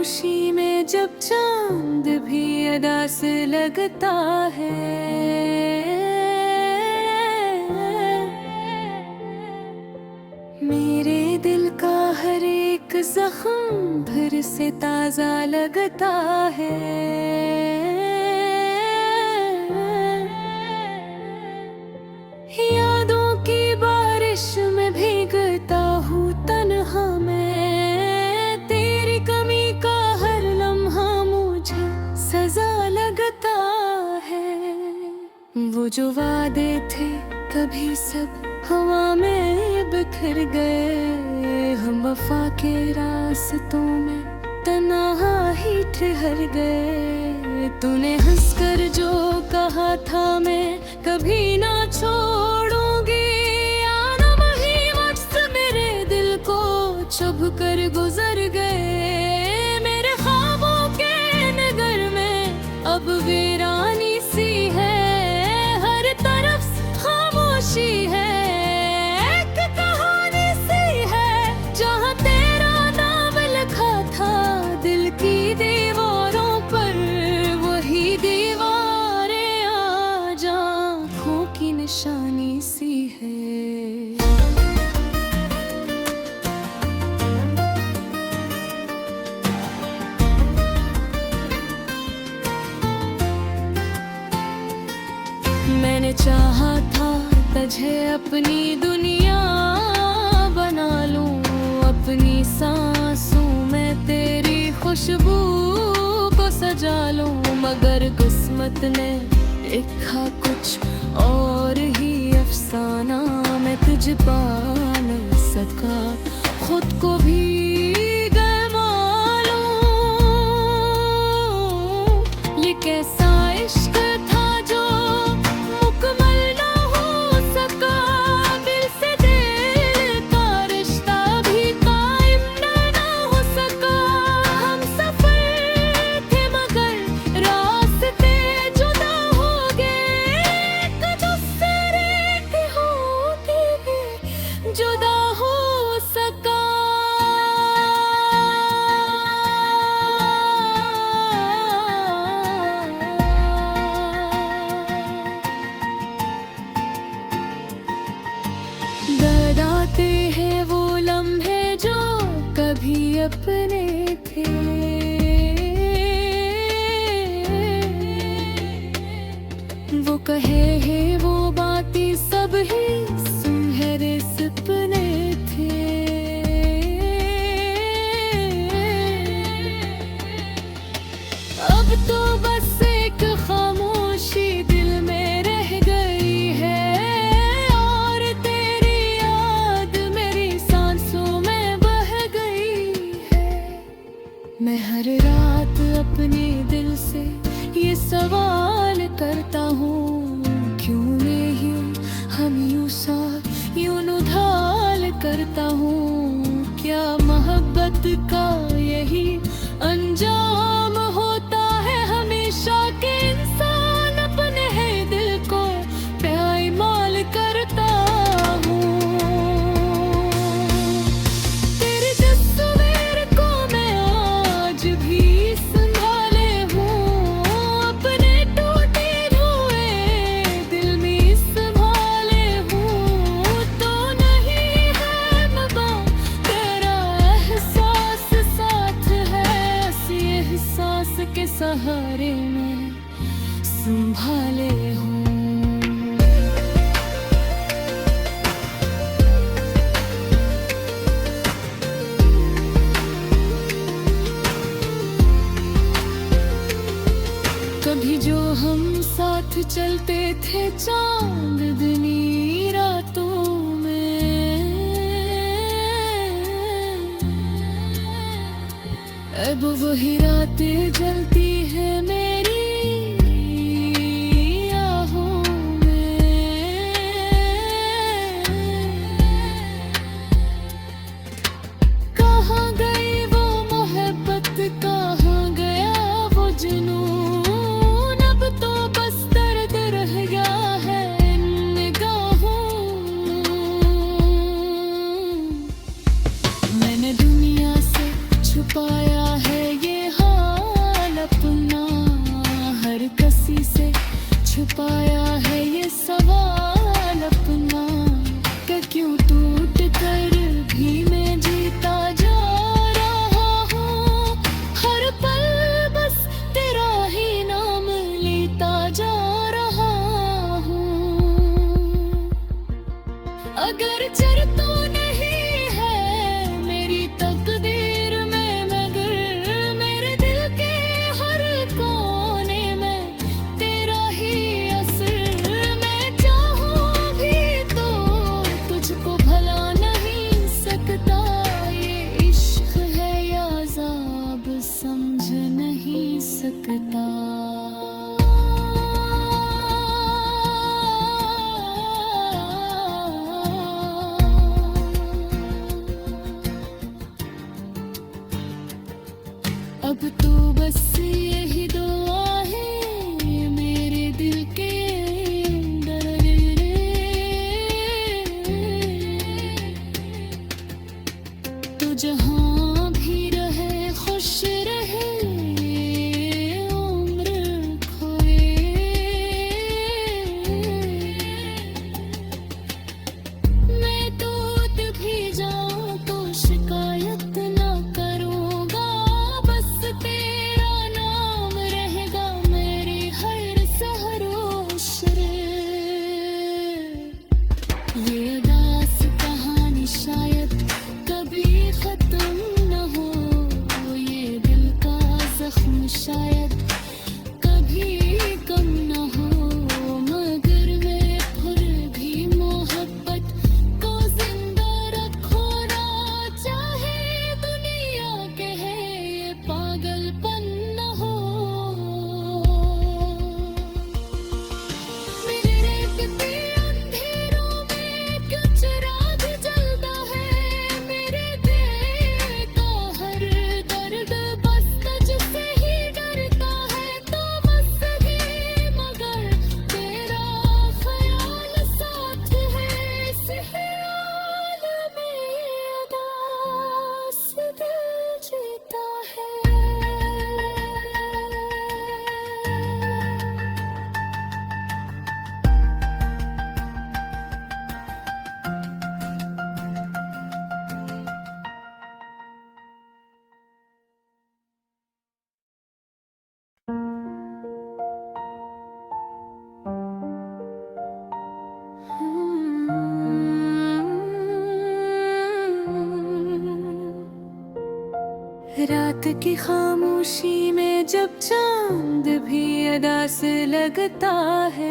खामोशी में जब चांद भी अदा से लगता है, मेरे दिल का हर एक जख्म फिर से ताजा लगता है। यादों की बारिश में भीगता हूँ तन्हा मैं, तेरी कमी का हर लम्हा मुझे सजा लगता है। वो जो वादे थे कभी सब हवा में बिखर गए, हम वफा के रास्तों में तन्हा ही ठहर गए। तूने हंसकर जो कहा था मैं कभी ना छोड़ूंगी, आना वही वक्त मेरे दिल को चुभ कर गुजर गए। मेरे ख्वाबों के नगर में अब वीरानी सी है, हर तरफ खामोशी है। निशानी सी है। मैंने चाहा था तुझे अपनी दुनिया बना लूं, अपनी सांसों में तेरी खुशबू को सजा लूं, मगर किस्मत ने लिखा कुछ और ही अफसाना। मैं तुझ पा न सका, खुद को भी गए मालूम। ये कैसा इश्क था जो मुकम्मल ना हो सका, दिल से दिल का रिश्ता भी कायम ना हो सका। हम सफर थे मगर रास्ते जुदा हो गए, जुदा हो सका। दर्द आते हैं वो लम्हे जो कभी अपने थे, वो कहे हैं वो बातें सब ही सुनहरे सपने थे। अब तो बस एक खामोशी दिल में रह गई है, और तेरी याद मेरी सांसों में बह गई है। मैं हर रात अपने दिल से ये सवाल करता हूँ, क्यों नहीं हम यूं साथ यूं उधाल करता हूँ। क्या मोहब्बत का यही अंजाम होता है हमेशा, के इंसान अपने है दिल को पायमाल करता हूँ। तेरी तस्वीर को मैं आज भी संभाले हूँ, अपने टूटे हुए दिल में संभाले हूँ। तो नहीं है मबा तेरा एहसास साथ है, इसी एहसास के सहारे में संभाले हूँ। कभी जो हम साथ चलते थे चांदनी रातों में, अब वही रातें जलती है मेरी आहों में। कहाँ गई वो मोहब्बत, कहाँ गया वो जुनून, अब तो बस दर्द रह गया है इन निगाहों। मैंने दुनिया से छुपाया है ये सकता। अब तो बस यही दुआ है मेरे दिल के अंदर, तो जहाँ भी रहे खुश रहे उम्र खोए। मैं टूट भी जाऊं तो शिकायत ना करूँगा, बस तेरा नाम रहेगा मेरी हर सहरोश रे। ये उदास कहानी शायद कभी खत्म न हो, ये दिल का जख्म शायद कभी कम न हो, मगर मैं फिर भी मोहब्बत को जिंदा रखो ना, चाहे दुनिया कहे ये पागलपन न हो। मेरे रेतते अंधेरों में क्यों चिराग जलता है, मेरे दिल का हर दर्द बस तुझसे ही डरता है, तो बस भी मगर तेरा ख्याल साथ है, इस ख्याल में उदास दिल जीता है। रात की खामोशी में जब चांद भी अदा से लगता है,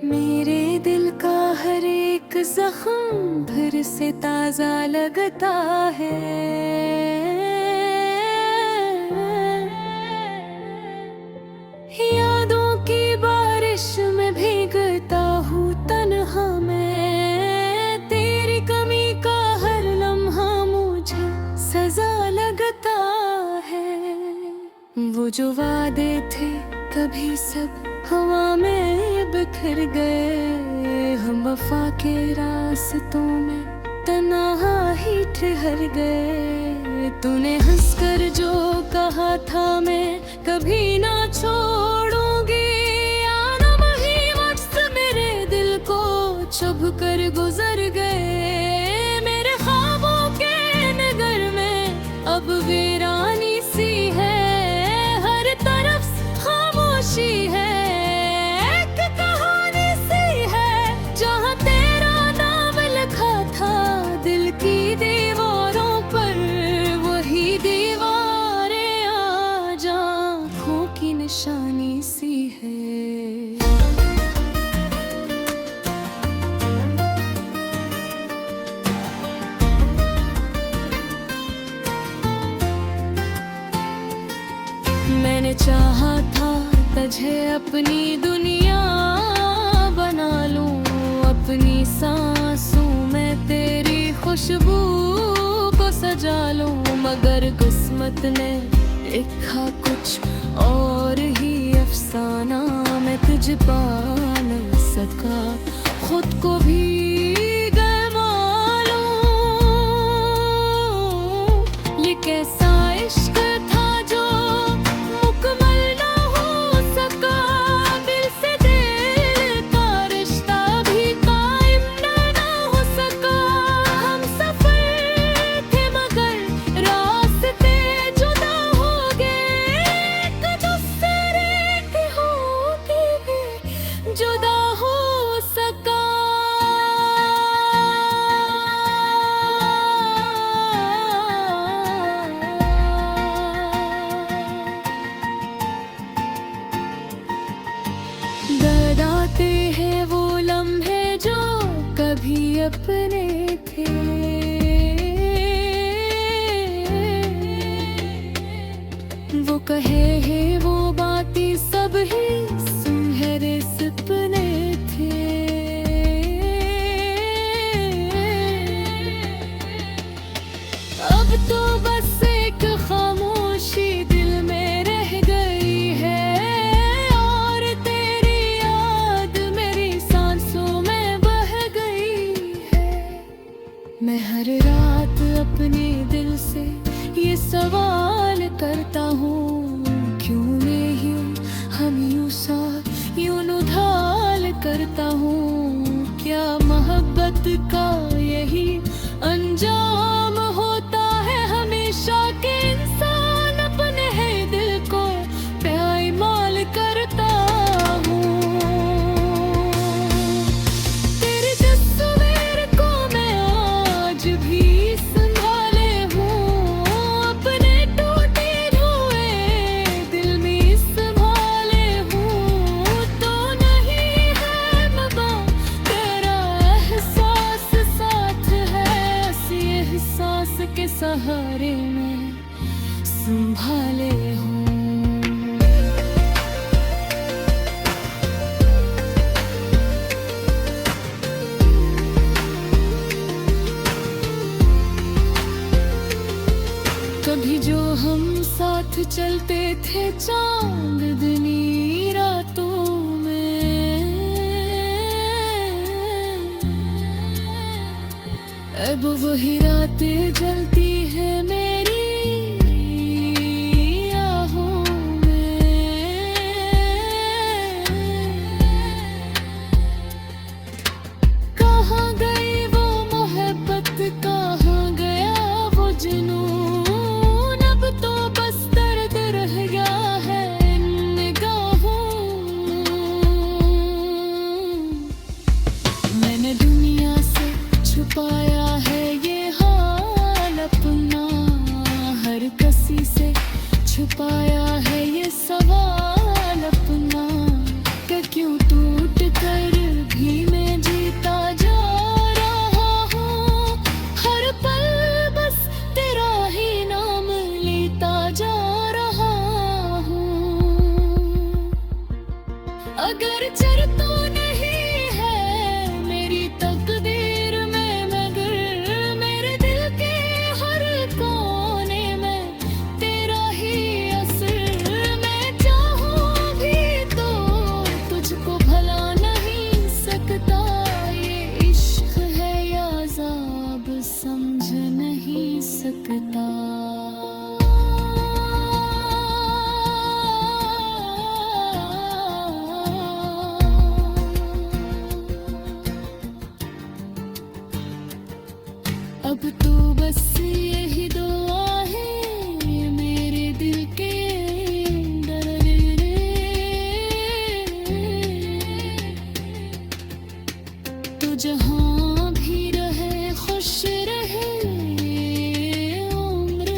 मेरे दिल का हर एक जख्म फिर से ताजा लगता है। यादों की बारिश में भीगता हूँ तन्हा मैं, तेरी कमी का हर लम्हा मुझे सजा लगता है। वो जो वादे थे कभी सब हवा में बिखर गए, हम वफा के रास्तों में तन्हा ही ठहर गए। तूने हंसकर जो कहा था मैं कभी ना छोड़ूंगी, आना वही वक्त मेरे दिल को चुभ कर गुजर गए। मेरे ख्वाबों के नगर में अब वीरानी सी है, हर तरफ खामोशी है, एक कहानी सी है जहाँ तेरा नाम लिखा था दिल की दीवारों पर, वही दीवारें आज आँखों की निशानी सी है। मैंने चाहा था तुझे अपनी दुनिया बना लूं, अपनी सांसों में तेरी खुशबू को सजा लूं, मगर किस्मत ने लिखा कुछ और ही अफसाना, मैं तुझ पा न सका खुद को भी गए मालूम। ये कैसा इश्क था जो मुकम्मल ना हो सका, दिल से दिल का रिश्ता भी कायम ना हो सका। हम सफर थे मगर रास्ते जुदा हो गए, एक दूसरे के होके भी जुदा हो सका। कहे है वो बातें सब ही सुनहरे सपने थे। अब तो बस एक खामोशी दिल में रह गई है और तेरी याद मेरी सांसों में बह गई है। मैं हर रात अपने दिल से ये सवाल करता हूँ, क्यों मैं यूं हम यूं सा यूं उधाल करता हूँ। क्या मोहब्बत का यही अंजाम होता है हमेशा के इंसान अपने है दिल को पायमाल करता हूँ। तेरी तस्वीर को मैं आज भी संभाले हूँ, अपने टूटे हुए दिल में संभाले हूँ। तो नहीं है मबा तेरा एहसास साथ है, इसी एहसास के सहारे में संभाले हूँ। कभी जो हम साथ चलते थे चांदनी रातों में, अब वही रातें जलती है मेरी आहों में। कहाँ गई वो मोहब्बत, कहाँ गया वो जुनून, अब तो बस दर्द रह गया है इन निगाहों। मैंने दुनिया से छुपाया है ये हाल अपना, हर किसी से छुपाया है ये सवाल अपना, कि क्यों टूट कर भी मैं जीता जा रहा हूँ। हर पल बस तेरा ही नाम लेता जा रहा हूँ। अगर चर तो नहीं है मेरी तकदीर में, मगर मेरे दिल के हर कोने में तेरा ही असर। मैं चाहूँ भी तो तुझको भला नहीं सकता, ये इश्क है या अज़ाब समझ नहीं सकता। अब तो बस यही दुआ है मेरे दिल के अंदर, तो जहाँ भी रहे खुश रहे उम्र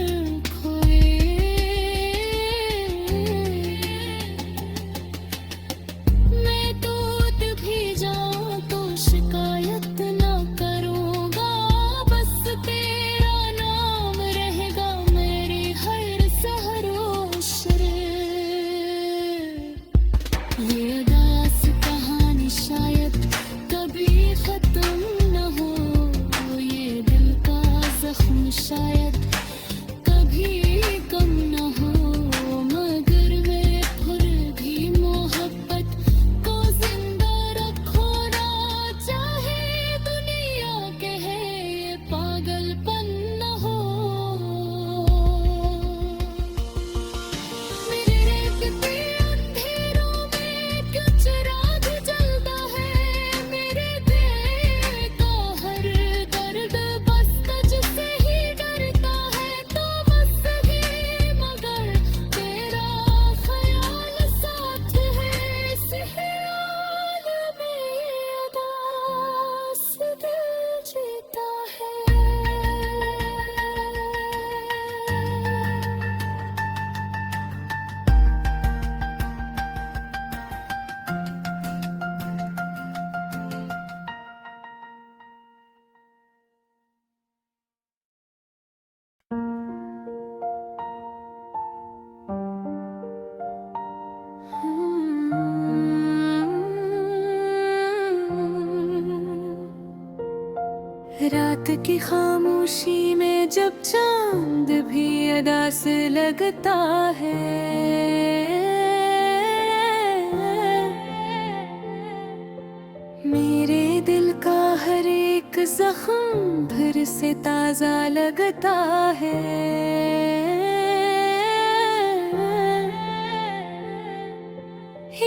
खामोशी में जब चांद भी अदा से लगता है, मेरे दिल का हर एक जख्म फिर से ताजा लगता है।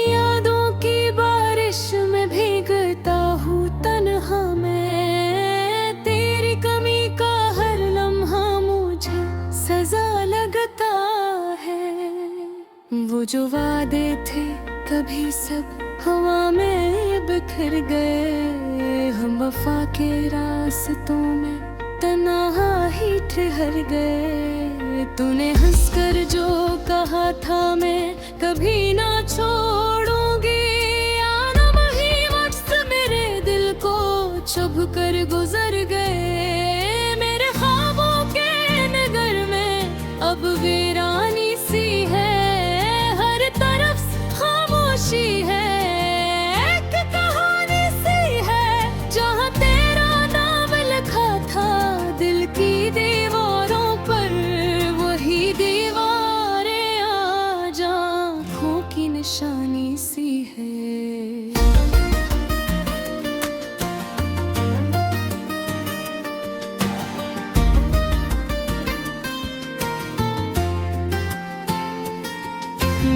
यादों की बारिश में भीगता हूँ तन्हा मैं, तेरी कमी का हर लम्हा मुझे सजा लगता है। वो जो वादे थे कभी सब हवा में बिखर गए, हम वफा के रास्तों में तन्हा ही ठहर गए। तूने हंसकर जो कहा था मैं कभी ना छोड़ूंगी, आना वही वक्त मेरे दिल को चुभ कर गुजर गए। मेरे ख्वाबों के नगर में अब वीरानी सी है, हर तरफ खामोशी है। निशानी सी है।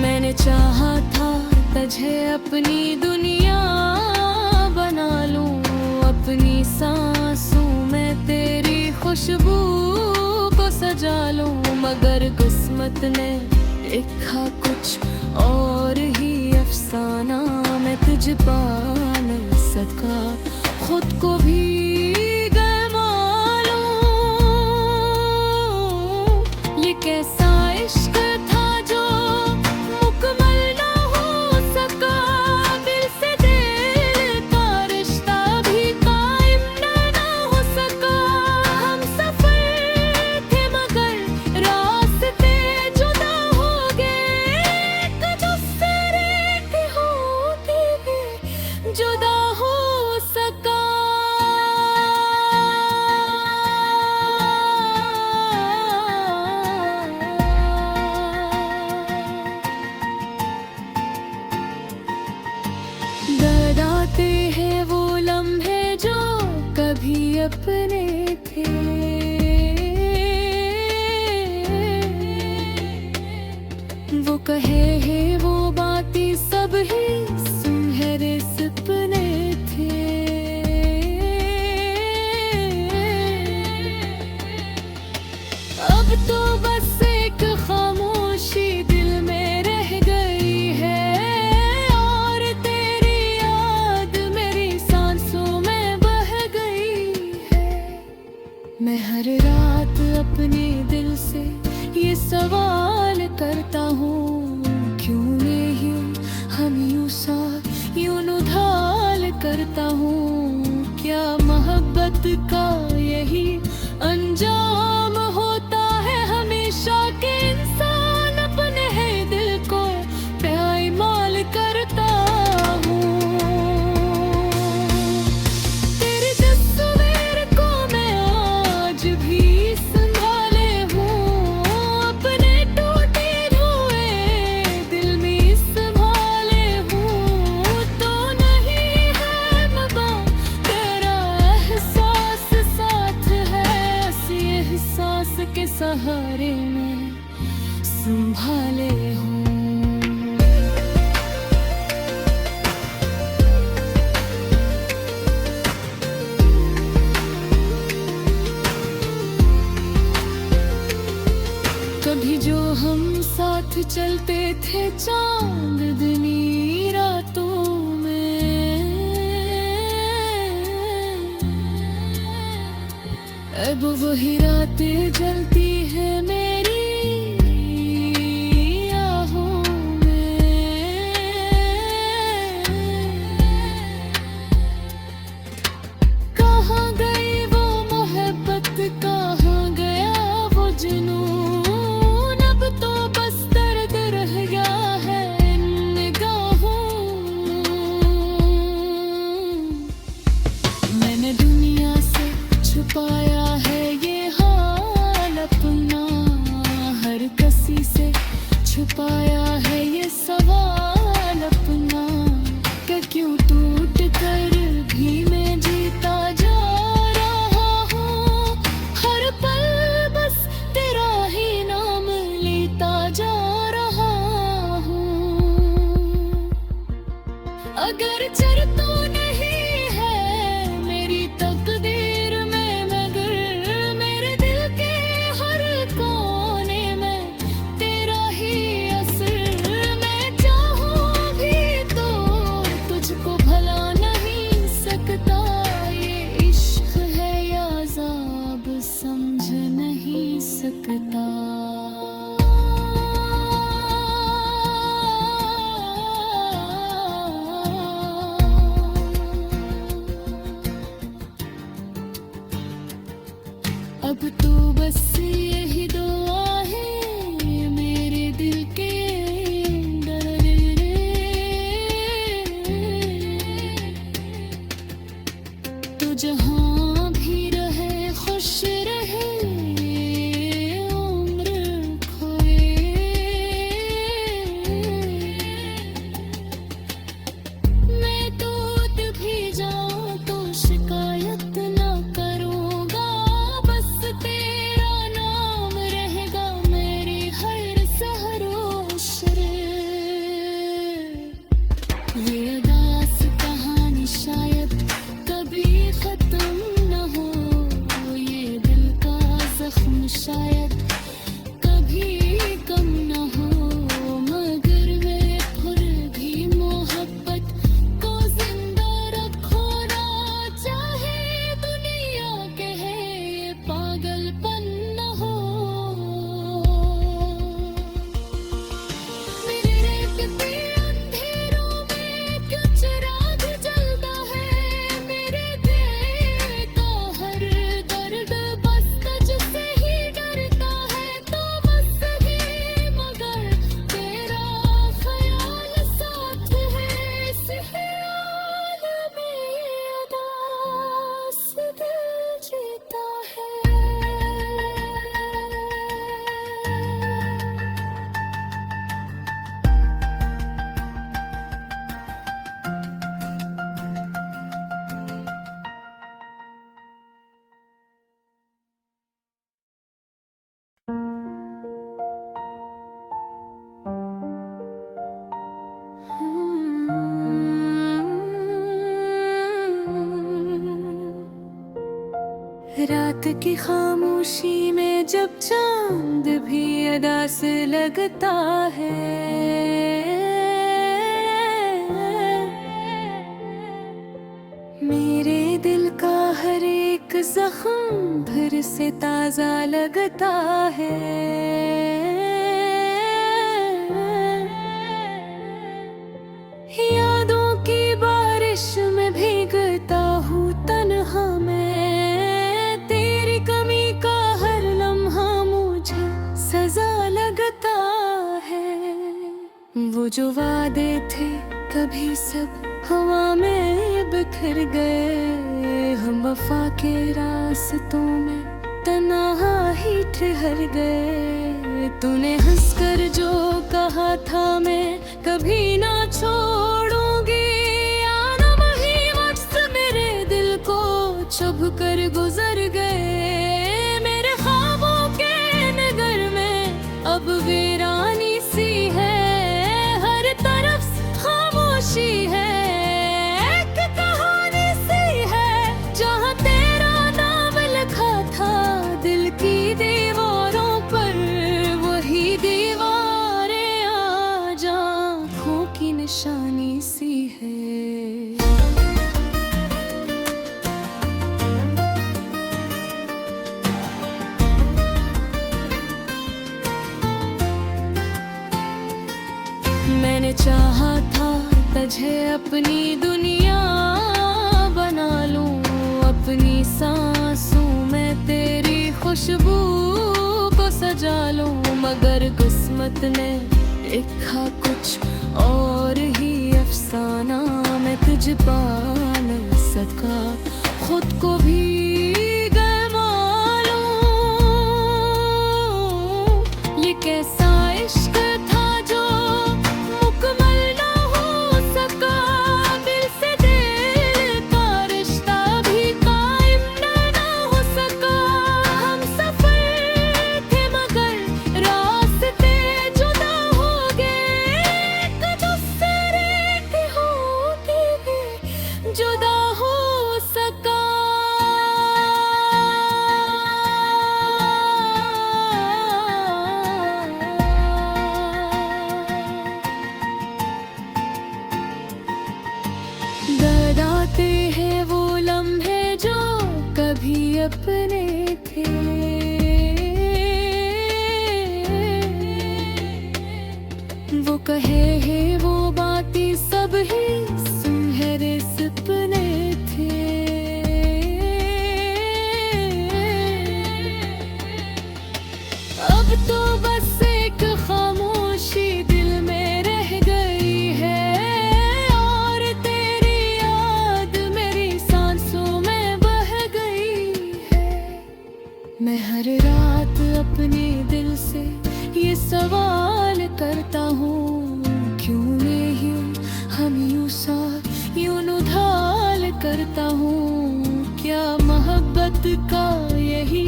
मैंने चाहा था तुझे अपनी दुनिया बना लूं, अपनी सांसों में तेरी खुशबू को सजा लूं, मगर किस्मत ने लिखा कुछ और ही अफसाना। मैं तुझ पा न सका, खुद को भी गए मालूम। ये कैसा इश्क था जो मुकम्मल ना हो सका, दिल से दिल का रिश्ता भी कायम ना हो सका। हम सफर थे मगर रास्ते जुदा हो गए, जुदा हो सका। दर्द आते हैं वो लम्हे जो कभी अपने थे, वो कहे हैं वो बातें सब ही सुनहरे सपने थे। अब तो बस एक खामोशी दिल में रह गई है, और तेरी याद मेरी सांसों में बह गई है। मैं हर रात अपने दिल से ये सवाल करता हूँ, क्यों नहीं हम यूं साथ यूं उधाल करता हूँ। क्या मोहब्बत का यही अंजाम होता है हमेशा, के इंसान अपने है दिल को पायमाल करता हूँ। तेरी तस्वीर को मैं आज भी संभाले हूँ, अपने टूटे हुए दिल में संभाले हूँ। तो नहीं है मगा तेरा एहसास साथ है, इसी एहसास के सहारे में संभाले हूँ। कभी जो हम साथ चलते थे चांदनी रातों में, अब वही रातें जलती है मेरी आहों में। कहाँ गई वो मोहब्बत, कहाँ गया वो जुनून, अब तो बस दर्द रह गया है इन निगाहों। मैंने दुनिया से छुपाया है ये सकता। अब तो बस यही दुआ है मेरे दिल के अंदर, तो जहाँ भी रहे खुश रहे उम्र खोए। मैं टूट भी जाऊं तो शिकायत ना करूँगा, बस तेरा नाम रहेगा मेरी हर सहरोश रे। ये अदास कहानी शायद कभी खत्म न हो, ये दिल का जख्म शायद कभी कम न हो, मगर वे फिर भी मोहब्बत को जिंदा रखो ना, चाहे दुनिया कहे ये पागलपन न हो। मेरे रेतते अंधेरों में क्यों चिराग जलता है, मेरे दिल का हर दर्द बस तुझसे ही डरता है, तो बस भी मगर तेरा ख्याल साथ है, इस ख्याल में उदास दिल जीता है। रात की खामोशी में जब चांद भी अदा से लगता है, मेरे दिल का हर एक जख्म फिर से ताजा लगता है। यादों की बारिश में भीगता हूँ तन्हा मैं, तेरी कमी का हर लम्हा मुझे सजा लगता है। वो जो वादे थे कभी सब हवा में बिखर गए, हम वफा के रास्तों में तन्हा ही ठहर गए। तूने हंसकर जो कहा था मैं कभी ना छोड़ूंगी, आना वही वक्त मेरे दिल को चुभ कर गुजर गए। मेरे ख्वाबों के नगर में अब वीरानी सी है, हर तरफ खामोशी है, एक कहानी सी है जहाँ तेरा नाम लिखा था दिल की दीवारों पर, वही दीवारें आज आँखों की निशानी सी है। मैंने चाहा था तुझे अपनी दुनिया बना लूं, अपनी सांसों में तेरी खुशबू को सजा लूं, मगर किस्मत ने लिखा कुछ और ही अफसाना, मैं तुझ पा न सका खुद को भी गए मालूम। ये कैसा इश्क था जो मुकम्मल ना हो सका, दिल से दिल का रिश्ता भी कायम ना हो सका। हम सफर थे मगर रास्ते जुदा हो गए, एक दूसरे के होते भी जुदा हो सका। कहे है वो बातें सब ही सुनहरे सपने थे। अब तो बस एक खामोशी दिल में रह गई है, और तेरी याद मेरी सांसों में बह गई है। मैं हर रात अपने दिल से ये सवाल करता हूँ, क्यों मैं यूं हम यूं सा यूं उधाल करता हूँ। क्या मोहब्बत का यही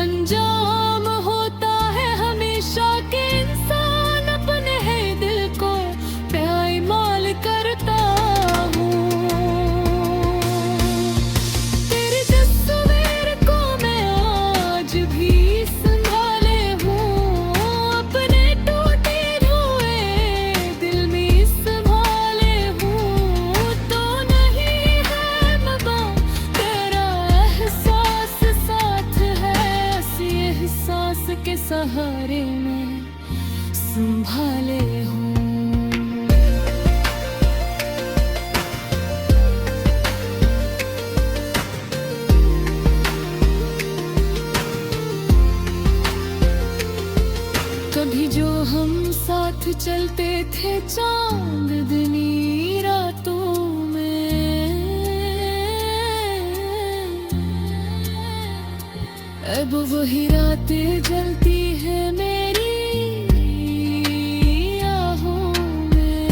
अंजाम होता है हमेशा के इंसान अपने है दिल को पायमाल करता हूँ। तेरी तस्वीर को मैं आज भी संभाले हूँ, अपने टूटे हुए दिल में संभाले हूँ। तो नहीं है मबा तेरा एहसास साथ है, इसी एहसास के सहारे में संभाले हूँ। कभी जो हम साथ चलते थे चांदनी रातों में, अब वही रातें जलती है मेरी आहों में।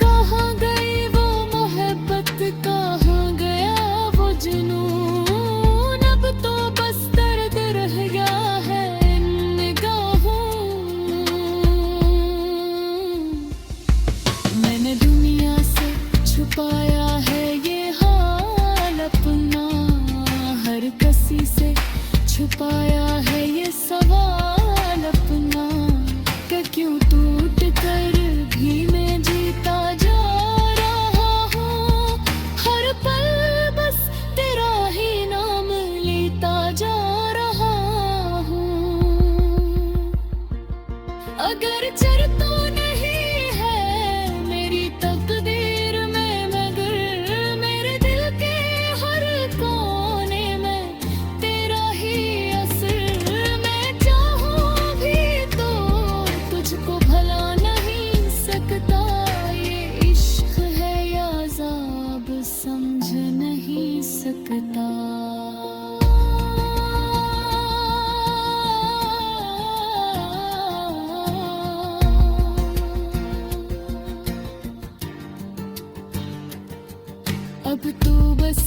कहाँ गई वो मोहब्बत, कहाँ गया वो जुनून, अब तो बस दर्द रह गया है इन निगाहों। मैंने दुनिया से छुपाया है ये हाल अपना, हर किसी से छुपाया है ये सवाल अपना, कि क्यों टूट कर भी मैं जीता जा रहा हूँ। हर पल बस तेरा ही नाम लेता जा रहा हूँ। अगर चर तो नहीं है मेरी तकदीर में, मगर मेरे दिल के हर कोने में तेरा ही असर। मैं चाहूँ भी तो तुझको भला नहीं सकता, ये इश्क है या अज़ाब समझ नहीं सकता। अब तो बस